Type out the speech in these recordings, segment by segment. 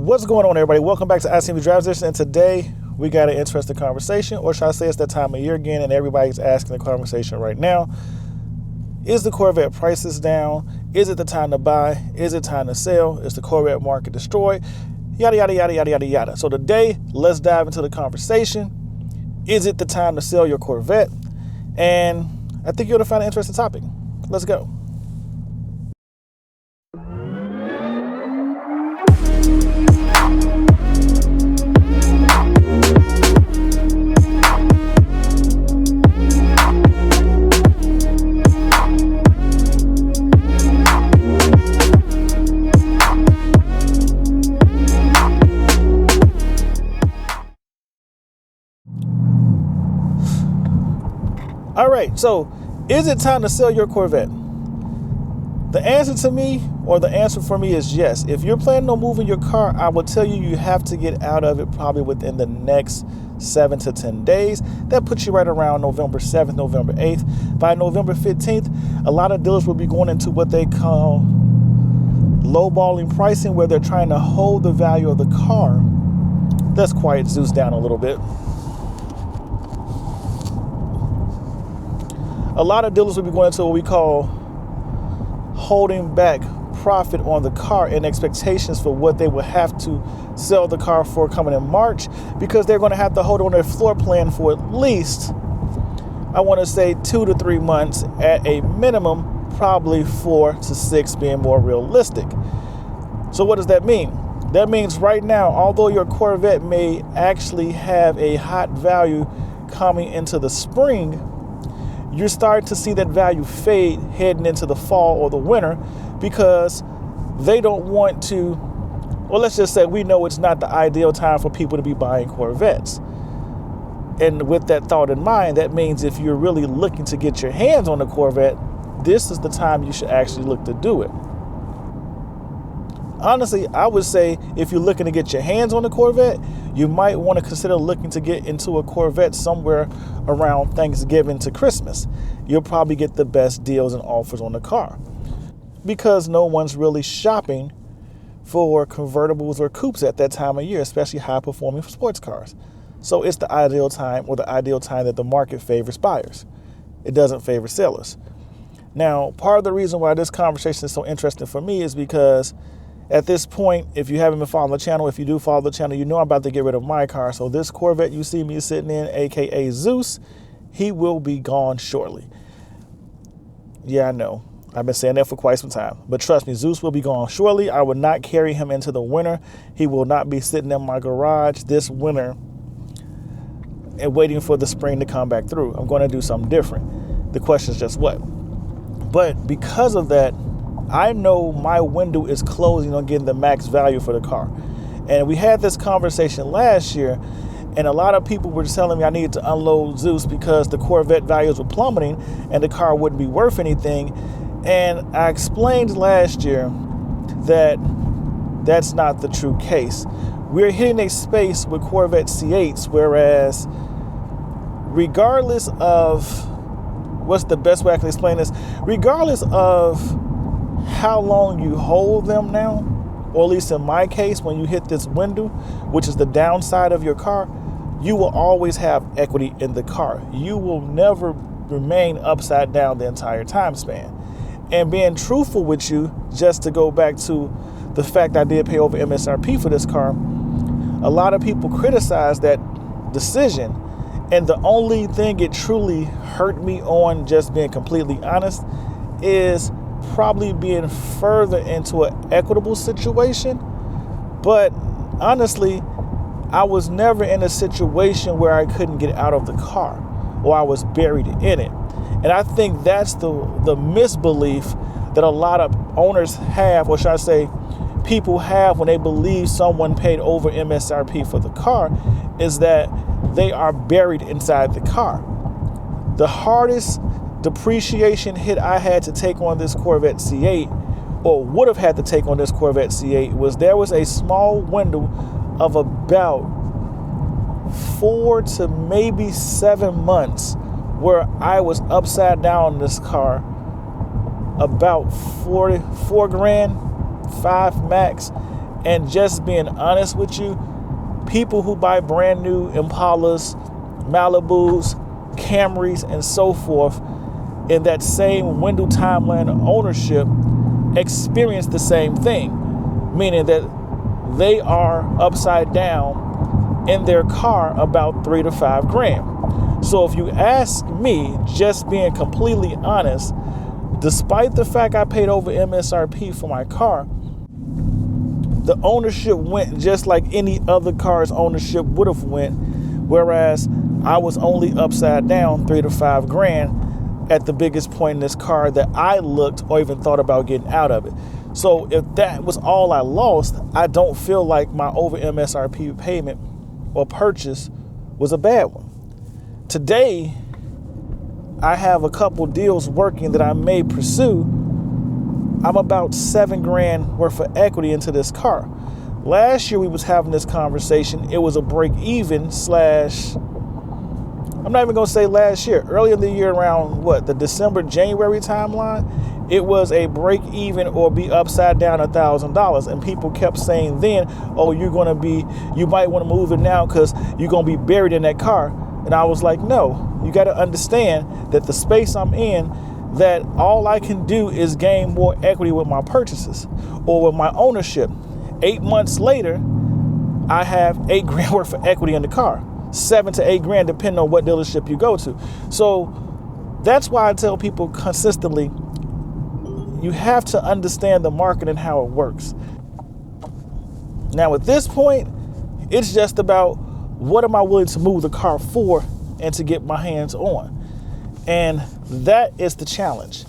What's going on, everybody? Welcome back to ICNV Driversedition, and today we got an interesting conversation, or should I say it's that time of year again, and everybody's asking the conversation right now. Is the Corvette prices down? Is it the time to buy? Is it time to sell? Is the Corvette market destroyed? Yada, yada, yada, yada, yada, yada. So today, let's dive into the conversation. Is it the time to sell your Corvette? And I think you're going to find an interesting topic. Let's go. All right, so is it time to sell your Corvette? The answer to me, or the answer for me, is yes. If you're planning on moving your car, I will tell you have to get out of it probably within the next 7 to 10 days. That puts you right around November 7th, November 8th. By November 15th, a lot of dealers will be going into what they call lowballing pricing, where they're trying to hold the value of the car. Let's quiet Zeus down a little bit. A lot of dealers will be going into what we call holding back profit on the car in expectations for what they will have to sell the car for coming in March, because they're going to have to hold on their floor plan for at least, I want to say, 2 to 3 months at a minimum, probably 4 to 6 being more realistic. So what does that mean? That means right now, although your Corvette may actually have a hot value coming into the spring, you're starting to see that value fade heading into the fall or the winter, because they don't want to, well, let's just say we know it's not the ideal time for people to be buying Corvettes. And with that thought in mind, that means if you're really looking to get your hands on a Corvette, this is the time you should actually look to do it. Honestly, I would say if you're looking to get your hands on a Corvette, you might want to consider looking to get into a Corvette somewhere around Thanksgiving to Christmas. You'll probably get the best deals and offers on the car, because no one's really shopping for convertibles or coupes at that time of year, especially high-performing sports cars. So it's the ideal time, or the ideal time that the market favors buyers. It doesn't favor sellers. Now, part of the reason why this conversation is so interesting for me is because at this point, if you haven't been following the channel, if you do follow the channel, you know I'm about to get rid of my car. So this Corvette you see me sitting in, aka Zeus, he will be gone shortly. Yeah, I know. I've been saying that for quite some time. But trust me, Zeus will be gone shortly. I will not carry him into the winter. He will not be sitting in my garage this winter and waiting for the spring to come back through. I'm going to do something different. The question is just what? But because of that, I know my window is closing on getting the max value for the car. And we had this conversation last year, and a lot of people were telling me I needed to unload Zeus because the Corvette values were plummeting and the car wouldn't be worth anything. And I explained last year that that's not the true case. We're hitting a space with Corvette C8s, whereas regardless of, what's the best way I can explain this? Regardless of how long you hold them now, or at least in my case, when you hit this window, which is the downside of your car, you will always have equity in the car. You will never remain upside down the entire time span. And being truthful with you, just to go back to the fact I did pay over MSRP for this car, a lot of people criticize that decision. And the only thing it truly hurt me on, just being completely honest, is probably being further into an equitable situation. But honestly, I was never in a situation where I couldn't get out of the car, or I was buried in it. And I think that's the misbelief that a lot of owners have, or should I say people have, when they believe someone paid over MSRP for the car, is that they are buried inside the car. The hardest depreciation hit I had to take on this Corvette C8, or would have had to take on this Corvette C8, was there was a small window of about 4 to maybe 7 months where I was upside down in this car about 4 grand, 5 max, And just being honest with you, people who buy brand new Impalas, Malibus, Camrys, and so forth in that same window timeline of ownership experience the same thing, meaning that they are upside down in their car about $3 to $5 grand. So if you ask me, just being completely honest, despite the fact I paid over MSRP for my car, the ownership went just like any other car's ownership would have went, whereas I was only upside down $3 to $5 grand at the biggest point in this car that I looked or even thought about getting out of it. So if that was all I lost, I don't feel like my over MSRP payment or purchase was a bad one. Today, I have a couple deals working that I may pursue. I'm about $7 grand worth of equity into this car. Last year we was having this conversation. It was a break even slash, I'm not even gonna say last year, earlier in the year around the December, January timeline, it was a break even or be upside down $1,000. And people kept saying then, oh, you might wanna move it now because you're gonna be buried in that car. And I was like, no, you gotta understand that the space I'm in, that all I can do is gain more equity with my purchases or with my ownership. 8 months later, I have $8 grand worth of equity in the car, 7 to 8 grand, depending on what dealership you go to. So that's why I tell people consistently, you have to understand the market and how it works. Now at this point, it's just about what am I willing to move the car for and to get my hands on. And that is the challenge.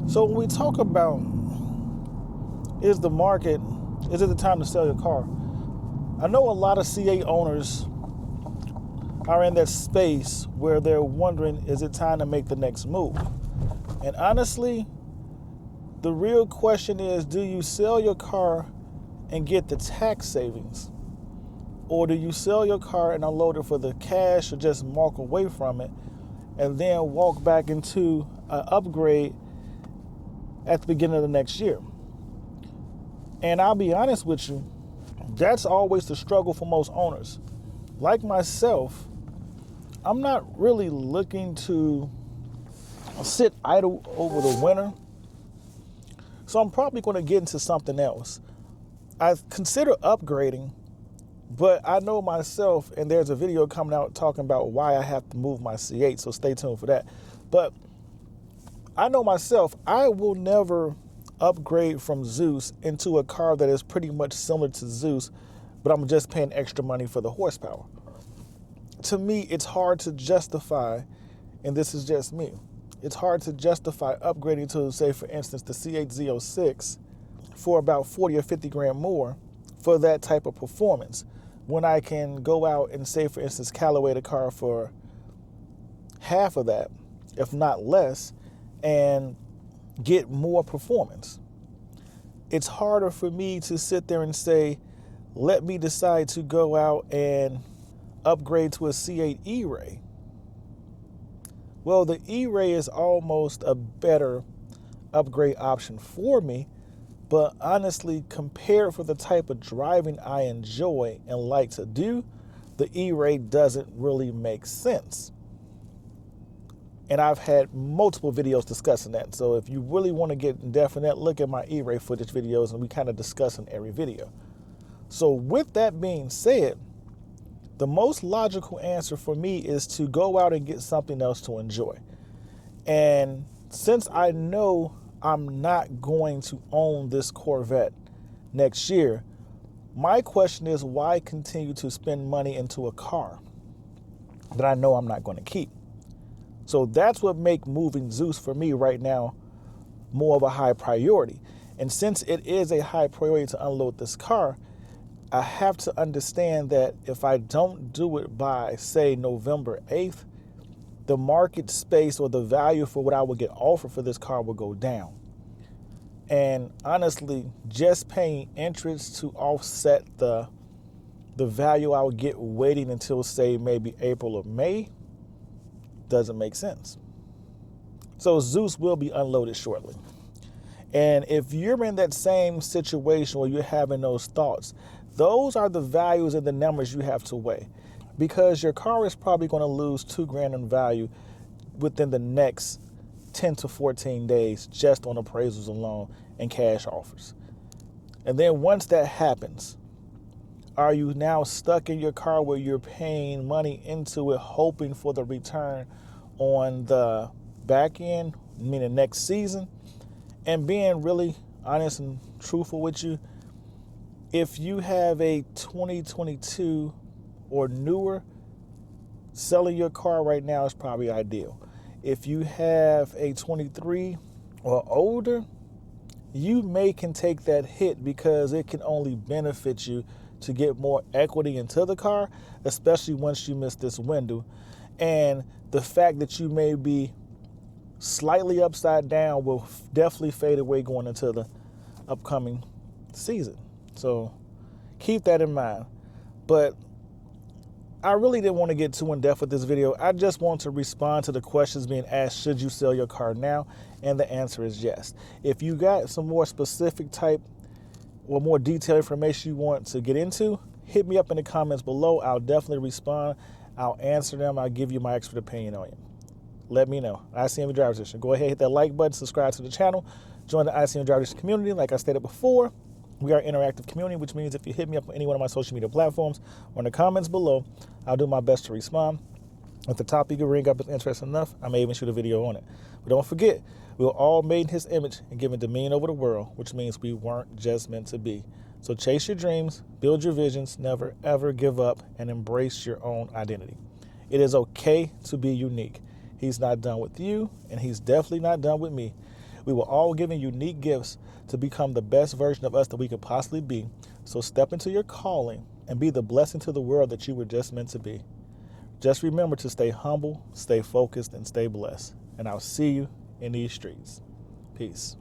So when we talk about, is it the time to sell your car? I know a lot of C8 owners are in that space where they're wondering, is it time to make the next move? And honestly, the real question is, do you sell your car and get the tax savings? Or do you sell your car and unload it for the cash or just walk away from it and then walk back into an upgrade at the beginning of the next year? And I'll be honest with you, that's always the struggle for most owners. Like myself, I'm not really looking to sit idle over the winter. So I'm probably going to get into something else. I consider upgrading, but I know myself, and there's a video coming out talking about why I have to move my C8, so stay tuned for that. But I know myself, I will never upgrade from Zeus into a car that is pretty much similar to Zeus, but I'm just paying extra money for the horsepower. To me, it's hard to justify, and this is just me, it's hard to justify upgrading to, say, for instance, the C8Z06 for about 40 or 50 grand more for that type of performance, when I can go out and, say, for instance, Callaway the car for half of that, if not less, and get more performance. It's harder for me to sit there and say, let me decide to go out and upgrade to a C8 E-Ray. Well, the E-Ray is almost a better upgrade option for me, but honestly, compared for the type of driving I enjoy and like to do, the E-Ray doesn't really make sense. And I've had multiple videos discussing that. So if you really want to get in depth in that, look at my E-Ray footage videos, and we kind of discuss in every video. So with that being said, the most logical answer for me is to go out and get something else to enjoy. And since I know I'm not going to own this Corvette next year, my question is, why continue to spend money into a car that I know I'm not going to keep? So that's what makes moving Zeus for me right now more of a high priority. And since it is a high priority to unload this car, I have to understand that if I don't do it by, say, November 8th, the market space or the value for what I would get offered for this car will go down. And honestly, just paying interest to offset the the value I would get waiting until, say, maybe April or May doesn't make sense. So Zeus will be unloaded shortly. And if you're in that same situation where you're having those thoughts, those are the values and the numbers you have to weigh, because your car is probably going to lose $2,000 in value within the next 10 to 14 days just on appraisals alone and cash offers. And then once that happens, are you now stuck in your car where you're paying money into it, hoping for the return on the back end, meaning next season? And being really honest and truthful with you, if you have a 2022 or newer, selling your car right now is probably ideal. If you have a 23 or older, you can take that hit because it can only benefit you to get more equity into the car, especially once you miss this window. And the fact that you may be slightly upside down will definitely fade away going into the upcoming season. So keep that in mind. But I really didn't want to get too in depth with this video. I just want to respond to the questions being asked, should you sell your car now? And the answer is yes. If you got some more specific type or more detailed information you want to get into, hit me up in the comments below. I'll definitely respond. I'll answer them. I'll give you my expert opinion on you. Let me know. ICNV Driver's Edition. Go ahead, hit that like button, subscribe to the channel, join the ICNV Driver's Edition community. Like I stated before, we are an interactive community, which means if you hit me up on any one of my social media platforms or in the comments below, I'll do my best to respond. If the topic you ring up is interesting enough, I may even shoot a video on it. But don't forget, we were all made in his image and given dominion over the world, which means we weren't just meant to be. So chase your dreams, build your visions, never ever give up, and embrace your own identity. It is okay to be unique. He's not done with you, and he's definitely not done with me. We were all given unique gifts to become the best version of us that we could possibly be. So step into your calling and be the blessing to the world that you were just meant to be. Just remember to stay humble, stay focused, and stay blessed. And I'll see you in these streets. Peace.